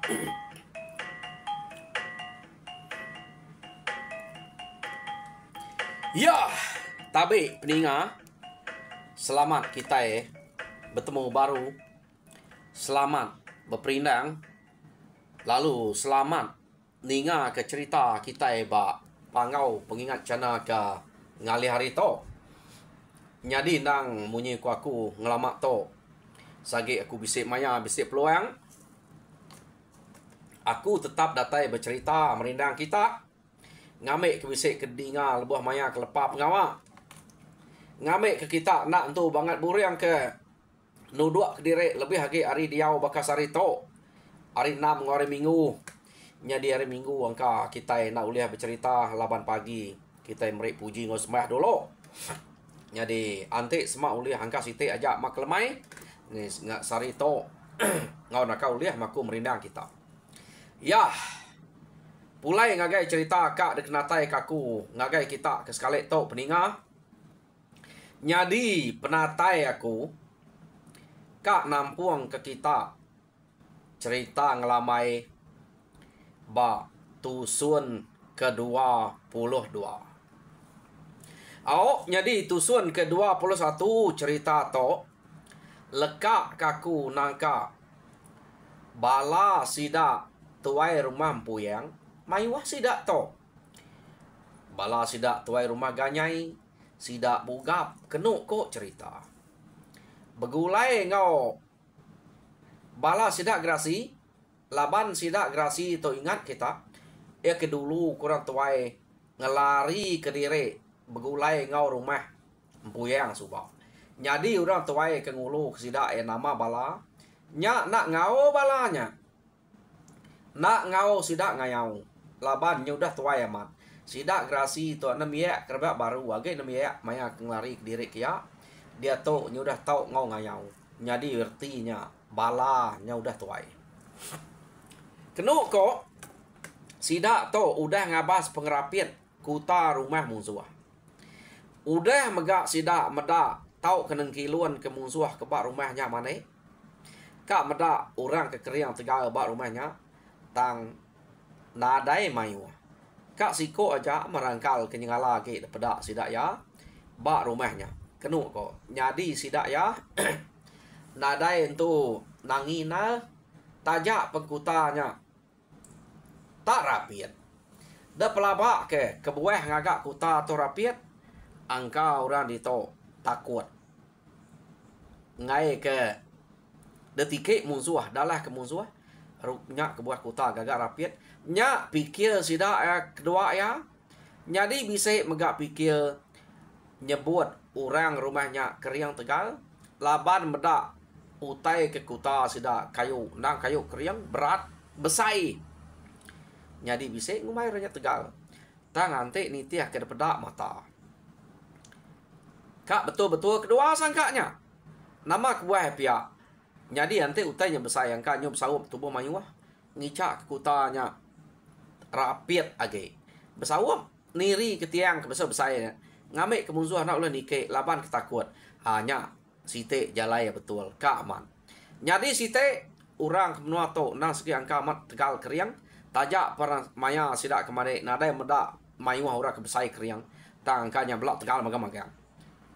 Ya, tabi peninga. Selamat kita bertemu baru. Selamat berperindang. Lalu selamat ninga ke cerita kita ba pangau pengingat cana ke ngali hari to. Nyadi nang munyi ku aku ngelamak to. Sagi aku bisik maya bisik peluang. Aku tetap datai bercerita merindang kita. Ngamik ke bisik ke dinga lebuh maya ke lepas pengawak. Ngamik ke kita nak tu banget buriang ke nuduak ke diri lebih lagi hari diau bakas hari to. Hari 6 hari minggu. Nyadi hari minggu angka kita nak uliah bercerita laban pagi. Kita merik puji ngau sembah dulu. Nyadi antik semak uliah angka siti ajak mak lemai. Ni ngak sari to. Ngau nak uliah maku merindang kita. Ya. Pulai ngagai cerita kak dek natai kaku. Ngagai kita ke sekali to peninga. Nyadi penatai aku. Kak nampuang ke kita. Cerita ngelamai. Ba tusun ke-22. Nyadi tusun ke-21 cerita to. Lekak kaku nangka. Bala sida tuai rumah mpuyang. Maiwah sidak to. Bala sidak tuai rumah ganyai. Sidak bugap. Kenuk kok cerita. Begulai ngau. Bala sidak grasi. Laban sidak grasi to ingat kita. Ya ke dulu kurang tuai. Ngelari ke diri. Begulai ngau rumah. Mpuyang subak. Jadi orang tuai ke ngulu ke sidak nama bala. Nya nak ngau balanya. Nak ngau sidak ngayau. Laban nyudah tuai amat. Sidak grasi tu namiak kerbak baru agak namiak maya ngelari ke diri kia. Dia tu nyudah tau ngau ngayau. Jadi artinya bala nyudah tuai. Kenuk kok sidak tu udah ngabas pengerapian kuta rumah musuh. Udah megak sidak medak tau keneng kiluan ke musuh ke bak rumahnya mana. Kak medak orang ke keriang tegal bak rumahnya. Tang nadai mayu. Kak siko aja merangkal kenyangala ke pedak sidak ya. Bak rumahnya. Kenuk kok. Nyadi sidak ya. Nadai itu nangina. Tajak pengkutanya. Tak rapiat. Dah pelabak ke. Kebuah ngagak kuta tu rapiat. Angka orang dito takut. Ngai ke. Detikik musuh. Dalah ke musuh. Nyak kebuah kuta gagak rapiat. Nyak pikir sidak kedua ya. Jadi bisa megak pikir nyebut orang rumahnya keriang tegal. Laban medak utai ke kuta sidak kayu. Nang kayu keriang berat besai. Jadi bisa ngumai ranya tegal. Tang antik nitiah ke pedak mata. Kak betul-betul kedua sangkanya. Nama kebuah pihak. Jadi nanti utainya besar yang kan nyob sawup tubuh mayuah. Ngicak kutanya rapiat age. Besawup niri ke tiang ke besar-besarnya. Ngamik ke musuh nak ulah nike laban ketakut. Hanya site jalai betul ka aman. Jadi site orang kemenua to nang segi angka amat tegal keriang. Tajak para maya sidak kemari nadai medak mayuah orang ke besar keriang. Tang angkanya belak tegal magang-magang.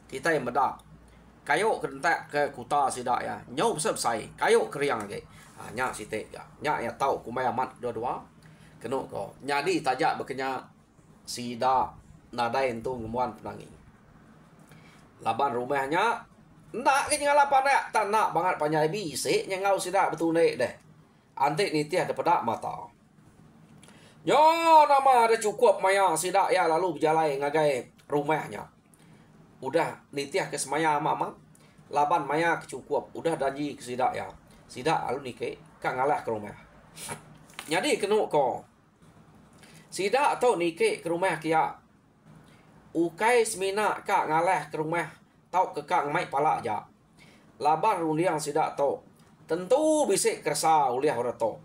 Kita yang medak kayu kentak ke kuta sidak ya. Nyau besar-besar. Kayu keriang lagi. Nyak sitik ya. Nyak ya tahu kumai amat dua-dua. Kenuk ko. Jadi tajak berkenya sidak nadai itu ngemuan penangi. Laban rumahnya. Nak ke ngalapan ya. Tak nak banget panjai bisik. Nyengau sidak betul naik deh. Antik nitiah ada pedak mata. Yo nama ada cukup maya sidak ya. Lalu berjalai ngagai rumahnya. Udah nitiah ke semaya mama. Laban maya kecukup. Udah janji ke sidak ya. Sidak lalu nike. Kak ngalah ke rumah. Jadi kenuk ko. Sidak tau nike ke rumah kia. Ukai semina kak ngalah ke rumah. Tau ke kak ngamai pala aja. Laban rundiang sidak tau. Tentu bisik kerasa uliah orang tau.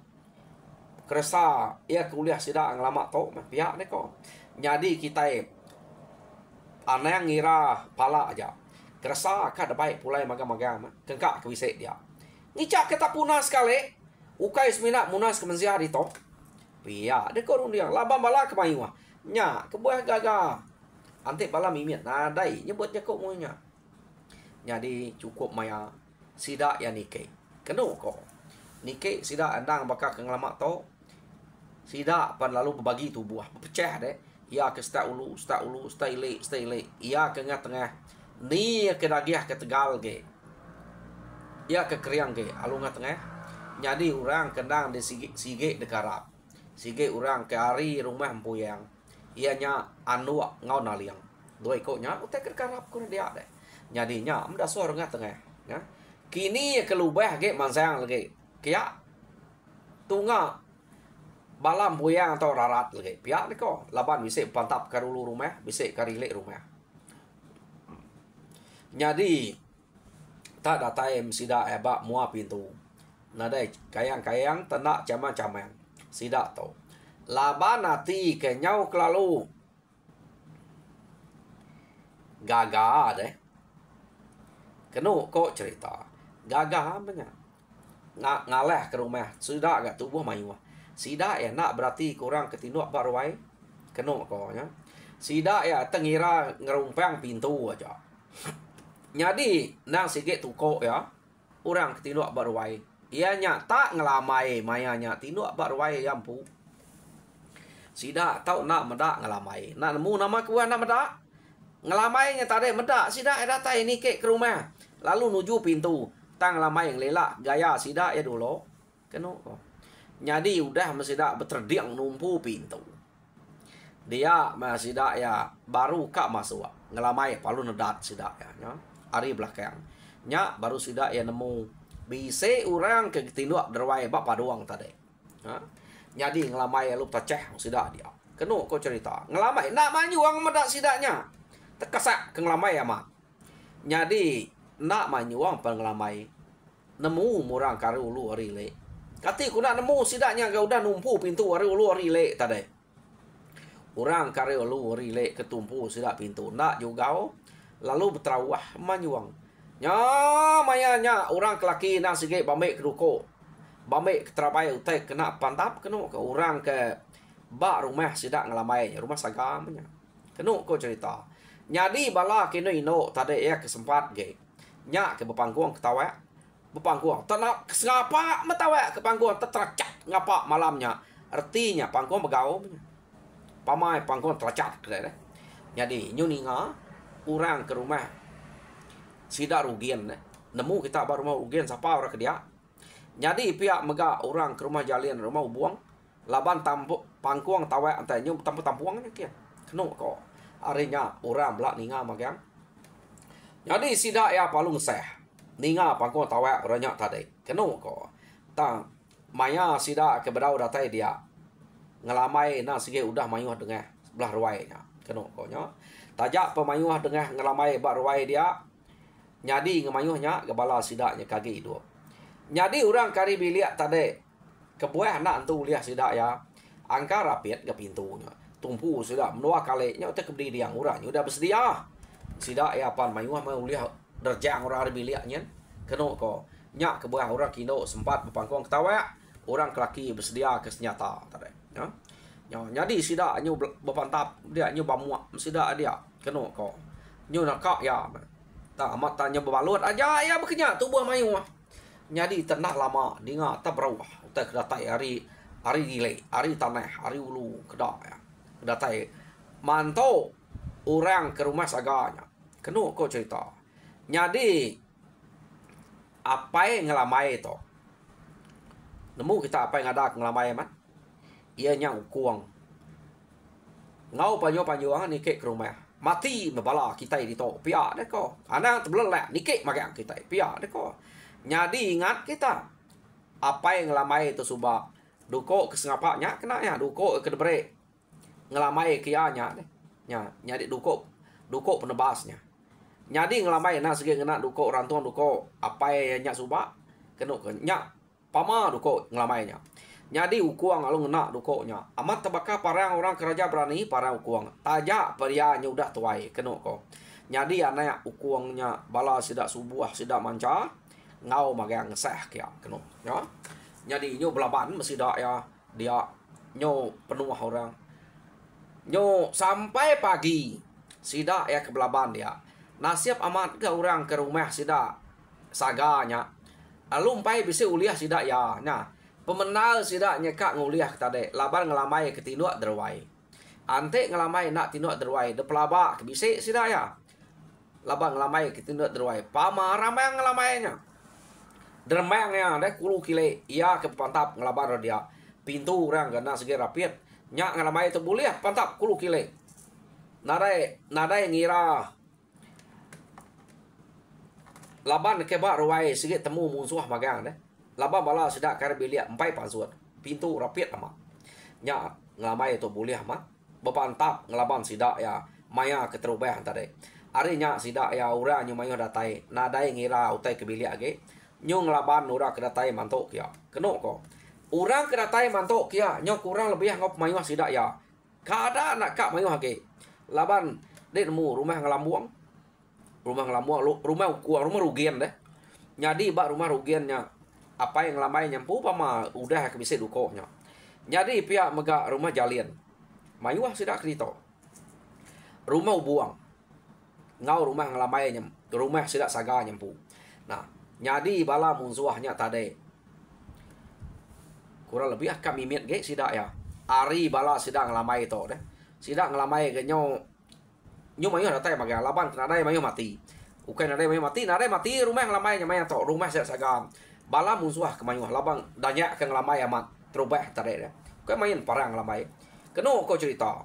Kerasa ia kuliah sidak ngelamak tau. Pihak ni ko. Jadi kita aneh ngira pala aja. Kerasa akak ada baik pulai magang-magang. Kengkak ke bisik dia. Ngicak kita punah sekali. Ukai semina munas kemensia di to. Pia de korun dia laban bala kemayuah. Nya kebuah gaga. Ante bala mimiat nadai nyebut kok munya. Jadi cukup maya sida ya nike. Kenu ko. Nike sida andang bakal ngelamak to. Sida pan lalu berbagi tubuh, pecah deh. Ia ke sta ulu, sta ile. Ia ke tengah. Ni ke dagiah ke tegal ge. Ia ke kriang ge, alu tengah. Jadi orang kendang di sige dekarap. Sige orang ke ari rumah empuyang. Ianya anu ngau naliang. Dua ikutnya utek ke dekarap kur dia deh. Jadinya amda suara tengah. Ya. Kini kelubah ge mansang lagi. Kia tunga balam puyang atau rarat lagi. Pihak ni ko laban bisa pantap karulu rumah, bisa karilek rumah. Jadi tak ada time sida ebak mua pintu. Nadai kayang-kayang tenak caman-caman. Sida to. Laban nanti kenyau kelalu. Gaga deh. Kenu kok cerita. Gaga banyak. Ngaleh ke rumah. Sudah agak tubuh mayuah. Sida ya nak berarti kurang ketinduk barwai. Kenu kok ya. Sida ya tengira ngerumpang pintu aja. Jadi nang sikit tukok ya. Orang ketinduk barwai. Ianya tak ngelamai mayanya tinduk barwai yampu. Sida tahu nak medak ngelamai. Nak nemu nama kuah nak medak. Ngelamainya tadi medak. Sida datang ini ke rumah. Lalu nuju pintu. Tang lamai yang lelak. Gaya sida ya dulu. Kenu kok. Jadi udah masih dak berterdiang numpu pintu. Dia masih dak ya baru kak masuk. Ngelamai palu nedat sidak ya. Ari belakang. Nya baru sidak ya nemu. Bisa orang ke tinduk derwai bak paduang tadi. Jadi ngelamai lu pecah sidak dia. Kenu kau cerita. Ngelamai nak manyuang medak sidaknya. Terkesak ke ngelamai ya mak. Jadi nak manyuang pengelamai. Nemu murang kari ulu ari le. Kati ku nak nemu sidaknya kau udah numpu pintu ari ulu ari le tadi. Orang kari ulu ari le ketumpu sidak pintu. Nak juga lalu berterawah manyuang. Nya mayanya orang kelaki nak sige bambek keduko. Bambek keterabai utek kena pantap kenu ke orang ke bak rumah sidak ngelamai rumah sagamnya. Kenu kau cerita. Jadi bala kena ino tadi ya kesempat ge. Nya ke bepangkuang ketawa. Bepangkuang tak nak ngapa metawa ke pangkuang teracak ngapa malamnya. Artinya pangkuang begau. Pamai pangkuang teracak deh. Jadi nyuninga orang ke rumah sida rugian nemu kita baru mau rugian siapa orang ke dia. Jadi pihak mega orang ke rumah jalian rumah buang laban tampuk pangkuang tawa antanya tampu-tampuangnya kian. Kenu kok arinya orang belak ninga magang. Jadi sida ya palung seh. Ninga pangkuang tawa orangnya tadi. Kenu kok. Tang maya sida ke bedau datai dia. Ngelamai na sige udah mayuh dengah belah ruainya. Kenu koknya. Tajak pemayuh dengah ngelamai bak ruai dia. Nyadi ngemayuhnya kepala sidaknya kaki itu. Nyadi orang kari biliak tadi. Kebuah anak tu lihat sidak ya. Angka rapid ke pintunya. Tumpu sidak menua kali. Nya udah keberi dia orang. Udah bersedia. Sidak ya pan mayuh mau lihat. Derjang orang kari biliaknya. Kena kok. Nya kebuah orang kino sempat berpangkuang ketawa. Orang kelaki bersedia ke senjata tadi. Ya. Nyadi sidak nyu berpantap. Dia nyu bamuak. Sidak dia. Kena kok. Nyu nakak ya. Tak amat tanya berbalut aja ya bekenya tubuh mayu. Jadi tenah lama dinga tak berawah. Tak datai hari gile, hari tanah, hari ulu kedak ya. Datai mantau orang ke rumah saganya. Kenu kau cerita. Jadi apa yang ngelamai itu? Nemu kita apa yang ada ngelamai man? Ia nyang kuang. Ngau panyo-panyoan ni ke rumah. Mati membala kita di to pia deh ko. Anak terbelak nikik makan kita pia deh ko. Jadi ingat kita apa yang ngelamai itu subak duko kesengapanya kena ya duko ke debre ngelamai kianya deh. Nyadi duko penebasnya. Jadi ngelamai na segi kena duko rantuan duko apa yang nyak subak kena nyak pama duko ngelamainya. Jadi ukuang alung ngena dukonya. Amat tebaka parang orang kerja berani parang ukuang. Tajak perianya udah tuai kena ko. Jadi anak ukuangnya bala sidak subuh sidak manca ngau magang ngeseh kia kena. Ya. Jadi nyo belaban mesti dak ya. Dia nyo penuh orang. Nyo sampai pagi. Sida ya ke belaban dia. Nasib amat ke orang ke rumah sida saganya. Lalu umpai bisa uliah sida ya. Nah, pemenal sida nyekak nguliah tadi. Laban ngelamai ke tinuk derwai. Ante ngelamai nak tinuk derwai. De pelaba ke bisik sida ya. Laban ngelamai ke tinuk derwai. Pama ramai ngelamainya. Dermangnya deh kulu kile. Ia ke pantap ngelaban dia. Pintu orang kena segi rapid. Nyak ngelamai itu buliah pantap kulu kile. Nadai ngira laban kebak ruai sikit temu musuh magang deh. Laban bala sedak kare bilik empai pansuat. Pintu rapid ama. Nya ngelamai itu boleh ama. Bepantap ngelaban sidak ya maya keterubah tadi. Ari nya sidak ya ura nyu mayo datai. Nadai ngira utai ke bilik age. Nyu ngelaban ura ke datai mantok ya. Kenok ko. Urang ke datai mantok ya. Nyu kurang lebih ngop mayo sidak ya. Kada nak kak mayo age. Laban dia nemu rumah ngelamuang. Rumah rugian deh. Jadi bak rumah rugiannya apa yang lamai nyampu pama udah ke bisa dukonya. Jadi pihak mega rumah jalian. Mayuah sidak krito. Rumah buang. Ngau rumah ngelamai nyam. Rumah sidak saga nyampu. Nah, jadi bala munsuahnya tadi. Kurang lebih akan mimit ge sidak ya. Ari bala sidak ngelamai to deh. Sidak ngelamai ke nyo mayo datai maga laban nadai mayo mati. Ukai nadai mayo mati rumah ngelamai nyamai to rumah sidak saga. Bala munsuah ke mayo labang danyak ke ngelamai amat terubah tadi deh. Ukai main parang ngelamai. Keno ko cerita.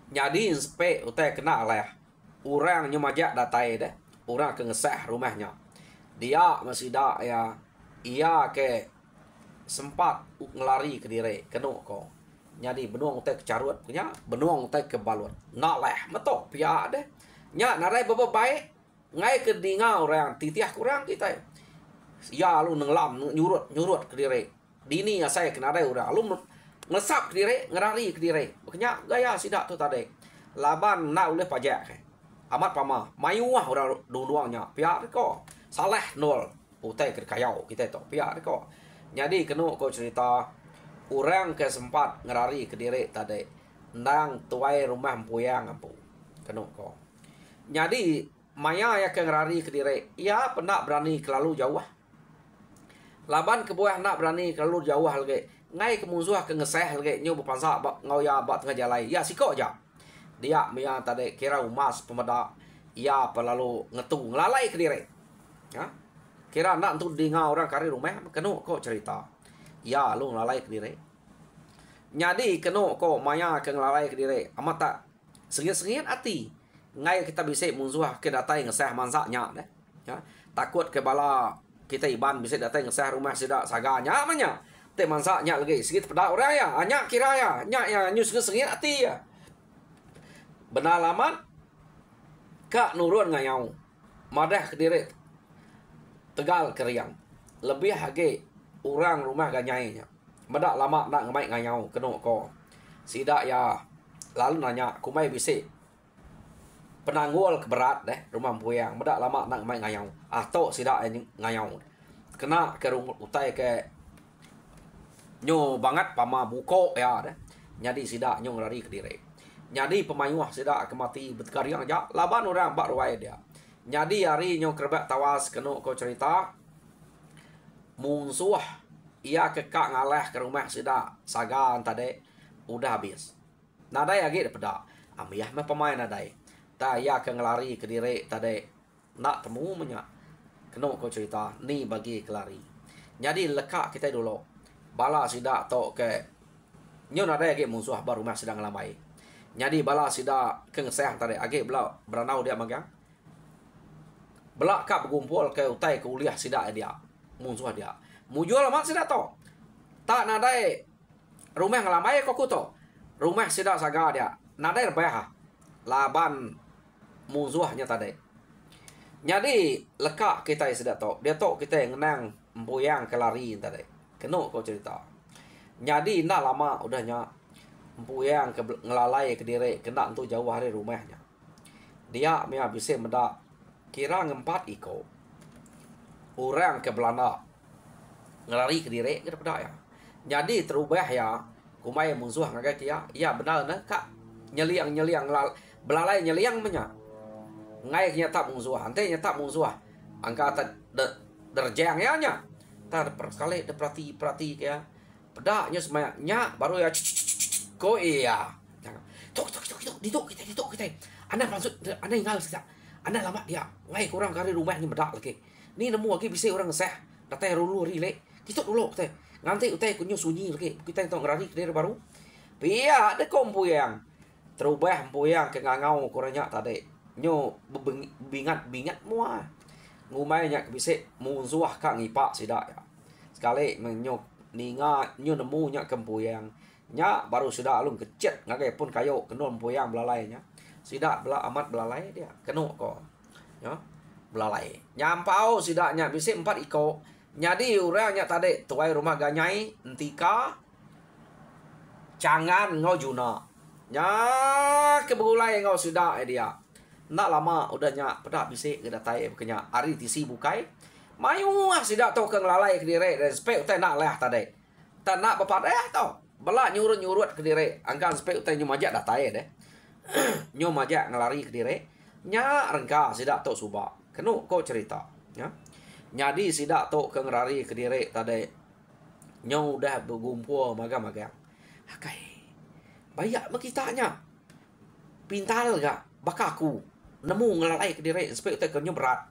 Jadi spe utai kena lah. Orang nyo majak datai deh. Orang ke ngesah rumahnya. Dia masih dak ya. Ia ke sempat ngelari ke diri. Keno ko. Jadi benuang utai kecarut punya. Benuang utai kebalut. Nak lah. Metok pihak deh. Nya narai bapa baik. Ngai ke dingau orang. Titiah kurang kita. Ya lu nenglam. Nyurut ke diri. Dini ya saya kena ada orang. Lu ngesap ke diri. Ngerari ke diri. Makanya gaya sidak tu tadi. Laban nak oleh pajak. Amat pama. Mayuah orang duang-duangnya. Pihak ko. Salah nol. Utai ke kayau kita tu. Pihak ko. Jadi kena ko cerita. Orang ke sempat ngerari ke diri tadi. Nang tuai rumah empuyang ampu. Kena ko. Jadi maya ya ke ngerari ke diri. Ia pernah berani kelalu jauh. Laban ke buah nak berani kelalu jauh lagi. Ngai ke musuh ke ngeseh lagi. Nyu berpansa ngau ya bak tengah jalan. Ya siko aja. Dia mia tadi kira umas pemeda. Ia pelalu ngetu ngelalai ke diri. Ya. Kira nak untuk dingau orang kari rumah. Kena ko cerita. Ya lu ngelalai ke diri. Jadi kena ko maya ke ngelalai ke diri. Amat tak sengit-sengit hati. Ngai kita bisa musuh ke datai ngesah mansaknya deh. Ya. Takut ke bala kita iban bisa datai ngesah rumah sidak saganya amanya. Te mansaknya lagi sikit pedak orang ya. Anya kira ya. Nya ya nyus sengit hati ya. Benar laman kak nurun ngayau. Madah ke diri. Tegal keriang. Lebih hage orang rumah ganyainya. Medak lama nak ngemai ngayau kena ko. Sidak ya lalu nanya kumai bisik. Penanggul keberat deh rumah puyang. Medak lama nak ngemai ngayau. Atau sidak ngayau. Kena ke rumah utai ke nyo banget pama buko ya deh. Jadi sidak nyo ngelari ke diri. Jadi pemayuah sidak kemati berkariang aja. Laban orang bak ruai dia. Jadi hari nyo kerbak tawas kena ko cerita. Musuh ia kekak ngalah ke rumah sidak sagan tadi udah habis. Nadai lagi pada amiyah mah pemain nadai. Ta ia ke ngelari ke diri tadi nak temu menyak. Kena ko cerita ni bagi kelari. Jadi lekak kita dulu. Bala sidak tok ke nyo nadai lagi musuh baru rumah sedang ngelamai. Jadi bala sidak ke ngeseh tadi agi bela beranau dia magang. Belak kap berkumpul ke utai ke uliah sidak dia. Musuh dia. Mujual amat sidak to. Tak nadai rumah ngelamai kok to. Rumah sidak saga dia. Nadai rebah. Laban musuhnya tadi. Jadi lekak kita sidak to. Dia to kita ngenang empuyang kelari tadi. Kena kau cerita. Jadi nak lama udahnya empuyang ke ngelalai ke diri kena untuk jauh dari rumahnya. Dia mia bisa mendak kira ngempat iko. Orang ke Belanda. ngelari ke diri ke pada ya. Jadi terubah ya, kumai musuh ngagai kia, ya benar nah kak nyeliang belalai nyeliang banyak. Ngai nyata musuh, ante nyata musuh. Angka derjang ya nya. Ta perkali perhati ya. Pedaknya semuanya baru ya ko iya. Tok kita. Anda maksud anda ingat saja. Anda lama dia. Ngai kurang kali rumahnya bedak lagi. Ni nemu lagi bisa orang ngeseh. Datang rulu rile. Kita dulu teh. Nganti utai kunyo sunyi lagi. Kita itu ngerari ke baru. Pia ada kompuyang. Terubah puyang ke ngangau kurangnya tadi. Nyo bingat mua. Ngumainya bisa musuh kak ngipak sidak ya. Sekali menyo ninga nyo nemu nya kempuyang. Nya baru sudah alung kecet ngagai pun kayo kenul puyang belalainya. Sidak bela amat belalai dia. Kenu kok. Ya. Belalai. Nyampau sidaknya bisa 4 iko. Jadi urangnya tadi tuai rumah ganyai entika cangan ngojuna. Nya kebulai ngau sidak dia. Nak lama udahnya pedak bisa kedatai bekenya ari tisi bukai. Mayu sidak tau ke ngelalai ke diri dan spek utai nak lah tadi. Tak nak bapak tau. Belak nyurut ke diri. Angkan spek utai nyumajak datai deh. Nyumajak ngelari ke diri. Nya rengka sidak tau subak. Kenu kau cerita. Ya. Jadi sidak tau ke ngelari ke diri tadi. Nyo udah bergumpul magang-magang. Hakai. Bayak makitanya. Pintal gak? Bakaku. Nemu ngelalai ke diri. Spek utai kenyo berat.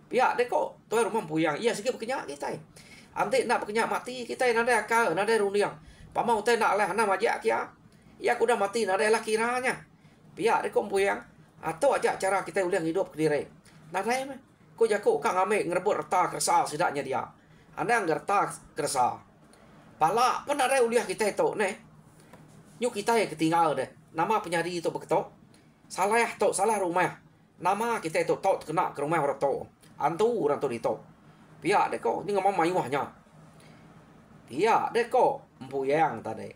Pihak deh kok. Tuai rumah puyang. Iya sikit berkenyak kita. Ante nak berkenyak mati kita. Nada akal. Nada runiang. Pamau utai nak lah. Nak majak kia. Ya aku dah mati. Nada lah kiranya. Pihak deh kok puyang. Atau aja cara kita ulang hidup ke diri. Nada mah. Kau jago kang ame ngerebut reta kerasa sidaknya dia. Anda ngerta kerasa. Pala pun ada uliah kita itu. Nih. Nyuk kita yang ketinggal deh. Nama penyari itu beketok. Salah tok salah rumah. Nama kita itu tok kena ke rumah orang tok. Antu orang tok itu. Pihak deh kok. Ini ngomong mayuahnya. Pihak deh kok. Empuyang tadi.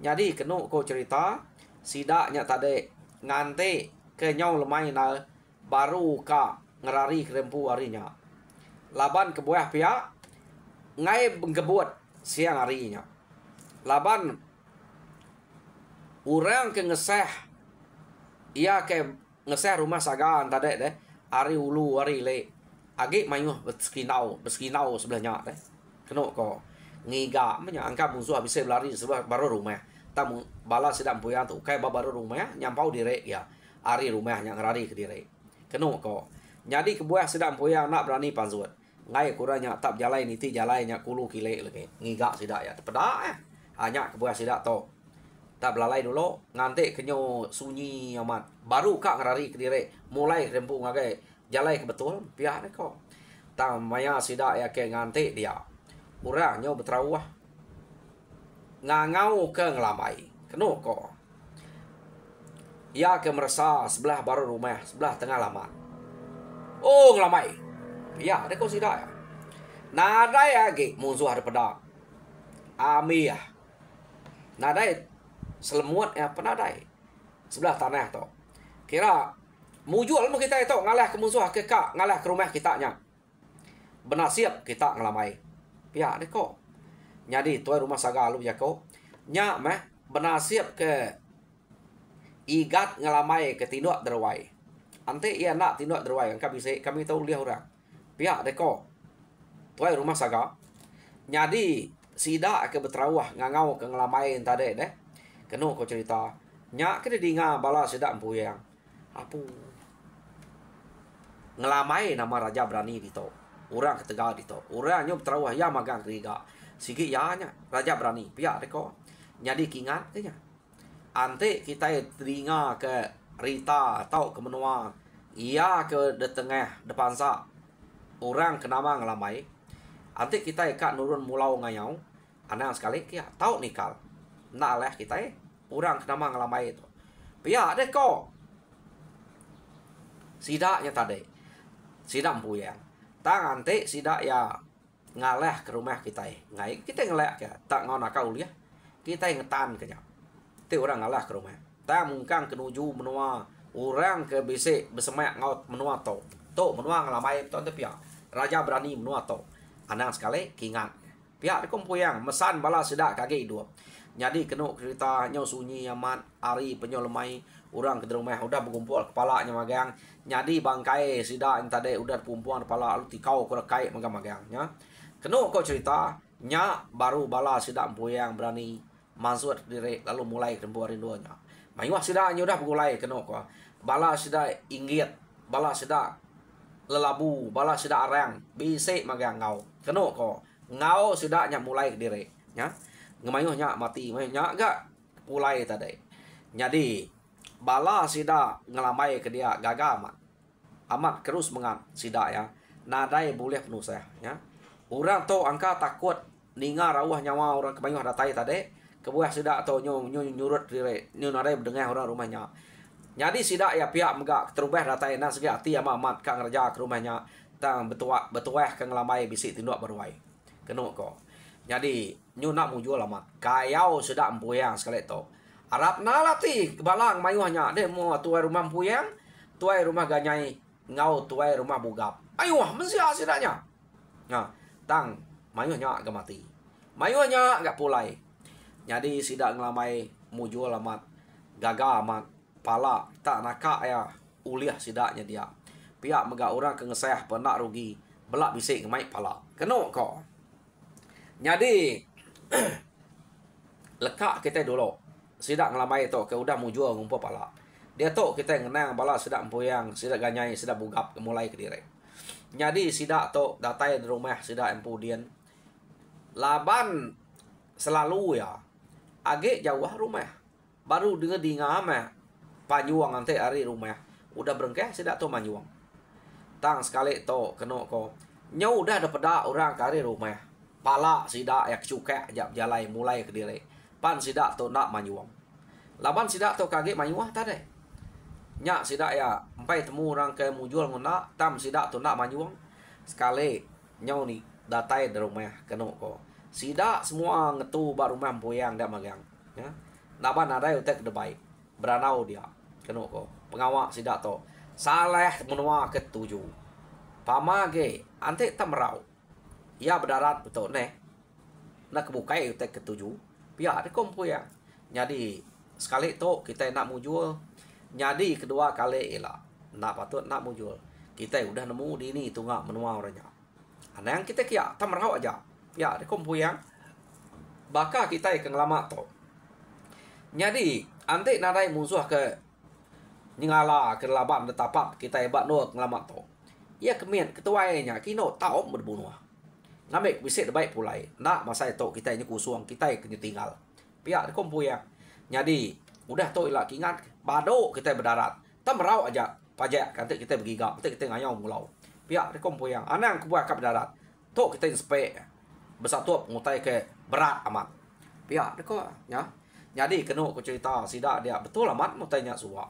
Jadi kenu kau cerita. Sidaknya tadi. Nganti kenyau lemai na. Baru ka ngerari kerempu harinya. Laban kebuah pihak. Ngai ngebuat siang harinya. Laban. Orang ke ngeseh. Ia ke ngeseh rumah sagaan tadi deh. Hari ulu, hari le. Agi mayuh beskinau sebelahnya deh. Kena kok. Ngiga. Menyangka musuh habis berlari sebelah baru rumah. Tamu bala sedang puyang tu. Kayak baru rumah. Nyampau diri ya. Hari rumahnya ngerari ke diri. Kena kok. Jadi kebuah sedang puyang nak berani panzuat. Ngai kurangnya tak jalan niti jalannya kulu kile lagi. Ngiga sidak ya. Pedak hanya kebuah sidak to. Tak belalai dulu, nganti kenyo sunyi amat. Baru kak ngerari ke diri. Mulai rempu ngagai. Jalai ke betul. Pihak ni kok. Tak maya sidak ya ke nganti dia. Urangnya berterawah. Ngangau ke ngelamai. Kenu kok. Ia ke merasa sebelah baru rumah. Sebelah tengah laman. Oh ngelamai. Pihak ni kok sidak ya. Nada ya ke. Musuh ada pedak. Ami ya. Nada selemut ya penadai sebelah tanah tu. Kira mujual mu kita itu ngalah ke musuh ke kak ngalah ke rumah kitanya. Benasib kita ngelamai. Pihak ni kok. Jadi tuai rumah sagalu ya kok. Nya meh benasib ke igat ngelamai ke tindak derwai. Ante ia nak tindak derwai angka bisa kami tahu lihat orang. Pihak ni kok. Tuai rumah saga. Jadi sidak ke berterawah ngangau ke ngelamai tadi deh. Kena kau cerita. Nyak kena dengar bala sedak empuyang. Apa? Ngelamai nama Raja Berani di tu. Orang ketegal di tu. Orangnya berterawah ya magang keriga. Sikit ya nya. Raja Berani. Pihak deko. Jadi kingat ke nya. Ante kita dengar ke Rita atau ke menua. Ia ke de tengah depan sa. Orang kenama ngelamai. Ante kita ikat nurun mulau ngayau. Anak sekali kia. Tahu nikal. Nak lah kita orang kenama ngelamai itu. Pihak deh kok. Sidaknya tadi. Sidak empuyang. Tangan te sidak ya ngalah ke rumah kita. Ngai kita ngelak ya. Tak ngau nak kau lihat. Kita ngetan ke nya. Te orang ngalah ke rumah. Tak mungkin kenuju menua. Orang ke bisik bersemak ngaut menua to. To menua ngelamai tu pihak. Raja Berani menua to. Anak sekali kingat. Pihak kompuyang mesan bala sidak kage hidup. Jadi kena cerita nyo sunyi amat hari penyo lemai orang ke rumah udah berkumpul kepala nya magang. Jadi bangkai sidak tadi udah perempuan kepala lu tikau ko kai magang nya. Kena kau cerita nya baru bala sidak puyang berani masuk diri lalu mulai rembuan rindunya. Mayuah sidak nya udah bergulai kena ko. Bala sidak inggit, bala sidak lelabu, bala sidak arang, bisik magang ngau. Kena ko ngau sidaknya mulai diri nya. Ngemayuhnya mati, mayuhnya agak mulai tadi. Jadi bala sida ngelamai ke dia gagal amat. Amat terus mengat sida ya. Nadai boleh penuh saya ya. Orang tu angka takut ninga rawah nyawa orang kemayuh datai tadi. Kebuah sida atau nyurut diri. Nyu nadai berdengar orang rumahnya. Jadi sida ya pihak megak terubah datai na segi hati amat kang kerja ke rumahnya. Tang betuah kang ngelamai bisik tinduk berwai. Kena ko. Jadi nyu nak mu jual amat. Kayau sudah empuyang sekali tu. Arab nalati kebalang mayuhnya. Dia mau tuai rumah empuyang, tuai rumah ganyai, ngau tuai rumah bugap. Ayuh mesti hasilnya. Nah, tang mayuhnya agak mati. Mayuhnya agak pulai. Jadi sidak ngelamai mu jual amat. Gagal amat. Pala tak nakak ya uliah sidaknya dia. Pihak megak orang kengeseh pernah rugi. Belak bisik ngemai pala. Kena kau. Jadi lekak kita dulu. Sidak ngelamai tu ke udah mujur ngumpul pala. Dia tu kita ngenang bala sidak empuyang, sidak ganyai, sidak bugap mulai ke diri. Jadi sidak tu datai di rumah sidak empudian. Laban selalu ya. Agak jauh rumah. Baru dengar mah panjuang nanti hari rumah. Udah berengkeh sidak tu manjuang. Tang sekali tu kena ko. Nyau udah ada peda orang kari rumah. Pala sidak ya cuka jap jalai mulai ke diri. Pan sidak tu nak manyuang. Laban sidak tu kaget manyuah tadi. Nyak sidak ya empai temu orang ke mujual nguna tam sidak tu nak manyuang. Sekali nyau ni datai di rumah kena ko. Sidak semua ngetu bar rumah empuyang dak magang. Ya. Laban ada utek debai. Beranau dia kena ko. Pengawak sidak tu saleh menua ketujuh. Pama ge ante tamrau. Ya berdarat betul neh. Nak kebukai utek ketujuh. Pihak dia kompuyang. Jadi sekali tu kita nak mujul. Jadi kedua kali ialah nak patut nak mujul. Kita udah nemu di ni tunggak menua orangnya. Ana yang kita kia tamrau aja. Ya dia kompuyang. Baka kita yang lama tu. Jadi ante nadai musuh ke nyingala ke laban detapak kita hebat no ngelamat tu. Ia kemian ketuainya kino tahu berbunuh. Namek bisa baik pulai. Nak masa itu kita ini kusuang kita kena tinggal. Pihak dia kompuyang. Jadi udah tu ilah ingat bado kita berdarat. Tamrau aja pajak nanti kita bergigap, nanti kita ngayau mulau. Pihak dia kompuyang. Anang kebuah kap darat. Tu kita inspek bersatu ngutai ke berat amat. Pihak dia kok ya. Jadi kena aku cerita sidak dia betul amat mutainya suwa.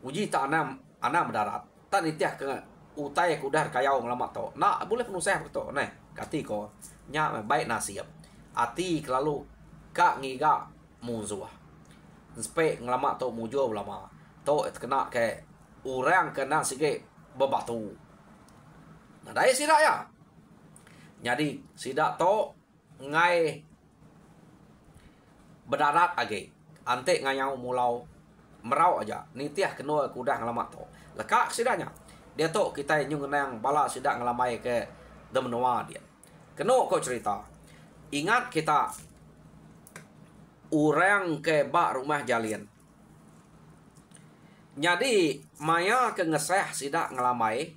Uji tak anam berdarat. Tak nitiah ke utai kudar kayau ngelamat tu. Nak boleh penuh saya betul. Nah, kati ko nya baik nasib. Ati kelalu kak ngiga muzuah. Spek ngelamat tu mujur lama. Tu kena ke orang kena sikit bebatu. Nah, dari sidak ya. Jadi sidak tu ngai berdarat age. Ante ngayau mulau merau aja. Nitiah kena kudah ngelamat tu. Lekak sidaknya. Dia tu kita nyungenang bala sidak ngelamai ke demenua dia. Kena kau cerita. Ingat kita orang ke bak rumah jalian. Jadi maya ke ngeseh sidak ngelamai.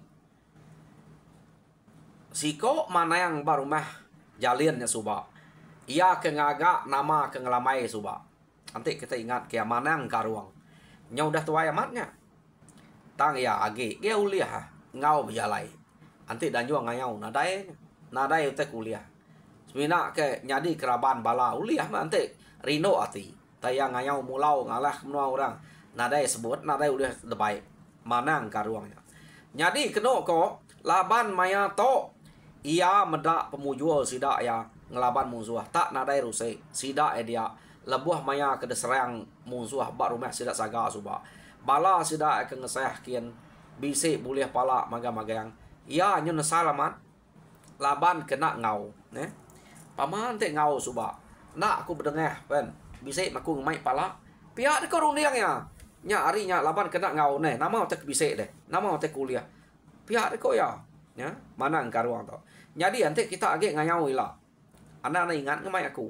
Siko mana yang bak rumah jaliannya subak. Ia ke ngagak nama ke ngelamai subak. Nanti kita ingat ke mana yang karuang. Nya udah tua amatnya. Tang ya agi dia uliah ngau berjalai. Anti dan juga ngayau nadai utek uliah. Semina ke nyadi keraban bala uliah nanti rino ati. Tayang ngayau mulau ngalah menua orang. Nadai sebut nadai uliah debai. Manang karuangnya. Nyadi kena ko laban maya to ia medak pemujul sidak ya ngelaban musuh tak nadai rusai sidak dia lebuh maya ke deserang musuh bak rumah sidak saga subak. Bala sidak akan ngesah kian bisik boleh pala maga-magang. Ya nyo nesalamat. laban kena ngau, ne? Paman te ngau suba. Nak aku berdengah kan. Bisik aku ngemai pala. Pihak de ko rundiang ya. Nya ari nya laban kena ngau ne. Nama te bisik deh. Nama te kuliah. Pihak de ko ya. Ya, mana karuang to. Jadi ante kita age ngayau ila. Anak na ingat ngemai aku.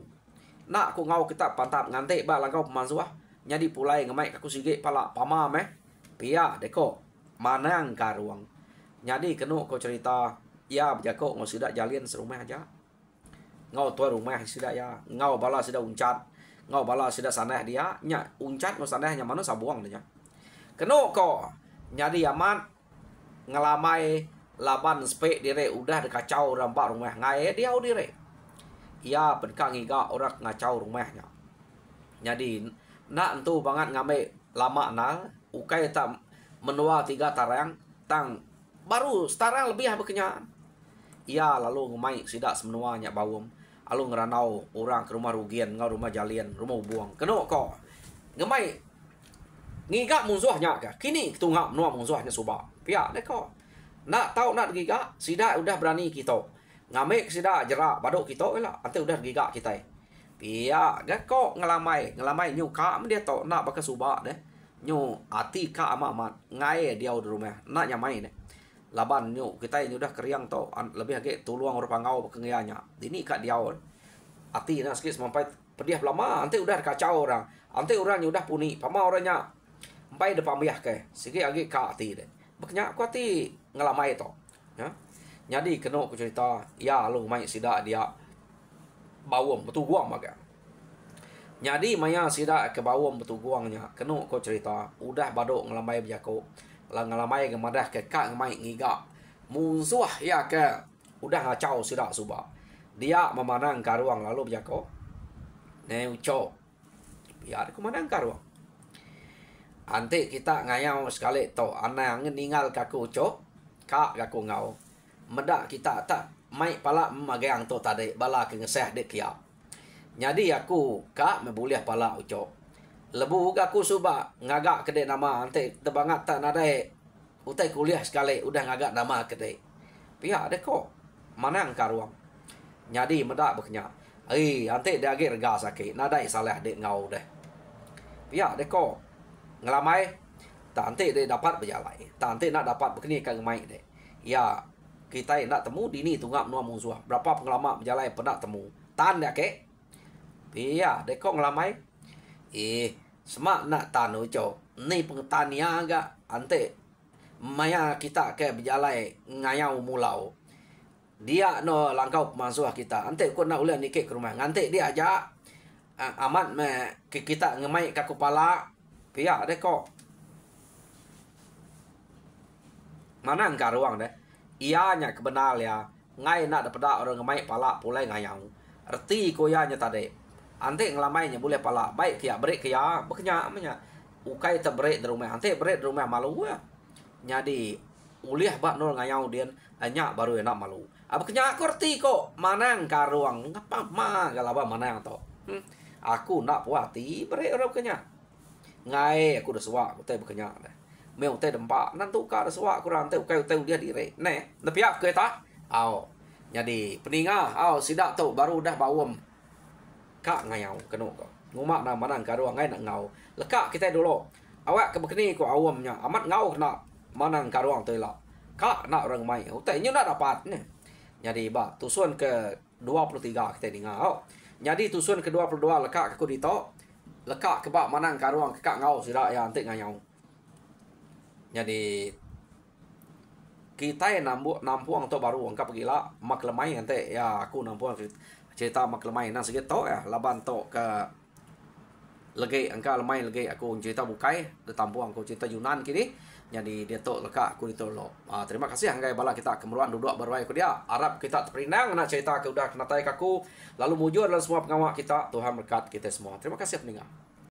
Nak aku ngau kita pantap ngante ba langkau pemansuah. Jadi pulai ngemai aku sige pala pama meh. Pihak de ko manang karuang. Jadi kenu ko cerita ya berjako ngau sidak jalian serumah aja. Ngau tua rumah sida ya, ngau bala sida uncat, ngau bala sida saneh dia, nya uncat ngau sanehnya mana sabuang dia. Keno ko nyadi aman ngelamai laban spek dire udah dekacau rampak rumah ngai dia dire. Ia pedkang iga orang ngacau rumahnya. Jadi nak entu banget ngame lama nal, ukai tak menua 3 tarang tang baru setarang lebih berkenyaan. Ia lalu ngemai sidak semenuanya bawum. Alu ngeranau orang ke rumah rugian, ngau rumah jalian, rumah buang. Keno ko ngemai ngigak musuhnya ka. Kini tungak menua musuhnya suba. Pia de ko. Nak tahu nak gigak, sida udah berani kita. Ngamek sida jerak baduk kita lah. Ante udah gigak kita. Pia de ko ngelamai nyu ka dia to nak baka suba deh. Nyu ati ka amat ngai dia di rumah. Nak nyamai deh. Laban nyu kita ini udah keriang to lebih agak tuluang orang pangau kengianya ini kat dia ati nak sikit sampai pediah lama ante udah kacau orang ante orangnya udah puni pama orangnya sampai depan biah ke sikit agak ka ati deh beknya aku ati ngelamai to ya jadi kena aku cerita ya lu mai sida dia bawom betul guang maga jadi maya sida ke bawom betul guangnya kena aku cerita udah badok ngelamai berjako lah ngalamai gemadah ke kak ngemai ngiga musuh ya ke udah ngacau sidak suba dia memanang karuang lalu berjako ne uco biar aku manang karuang ante kita ngayau sekali to anang ninggal kaku uco kak kaku ngau medak kita tak mai pala magang to tadi bala ke ngeseh dek kia jadi aku kak mebuliah pala uco lebu aku suba ngagak kedai nama ante tebangat tak nadai utai kuliah sekali udah ngagak nama kedai pihak de ko manang karuang nyadi medak beknya ante dia age rega sakit nadai salah dek ngau deh pihak de ko ngelamai tak ante de dapat berjalan tak ante nak dapat bekni kan mai deh ya kita nak temu dini tunggak menua musuh berapa pengelama berjalan pernah temu tan dia ke pihak de ko ngelamai semak nak tanu co ni pengetania agak ante maya kita ke berjalan ngayau mulau dia no langkau pemansuh kita ante ko nak ulah nikik ke rumah ngante dia aja amat me kita ngemai ka kepala pihak de ko mana engkau ruang deh ianya kebenar ya ngai nak dapat orang ngemai pala pulai ngayau erti ko ianya tadi ante ngelamainya boleh pala baik kia break kia beknya amanya ukai tebrek di rumah ante break di rumah malu ya jadi uliah bak nol ngayau dian hanya baru enak malu beknya aku erti kok manang karuang ngapa ma galaba manang to aku nak puati break orang beknya ngai aku dah suak aku teh beknya deh meu teh dempak nantu ka dah suak kurang teh ukai teh dia dire ne nepiak ke ta au jadi peninga au sidak tu baru dah bawom kak ngayau kenu ko ngumak na manang karuang ngai nak ngau lekak kita dulu awak ke bekni ko awamnya amat ngau kena manang karuang tu lah kak nak orang mai utai nyu nak dapat ni jadi ba tusun ke 23 kita dingau jadi tusun ke 22 lekak aku dito lekak ke ba manang karuang kak ngau sira ya antik ngayau jadi kita nampuang tu baru angkap gila mak lemai ante ya aku nampuang cerita mak lemai nang sikit to ya laban to ke lagi angka lemai lagi aku cerita bukai ditampuang aku cerita Yunan kini jadi dia to leka aku ditolo terima kasih anggai bala kita kemeruan duduk berwai ku dia Arab kita terperinang nak cerita ke udah kenatai kaku lalu mujur dalam semua pengawak kita Tuhan berkat kita semua terima kasih pendengar.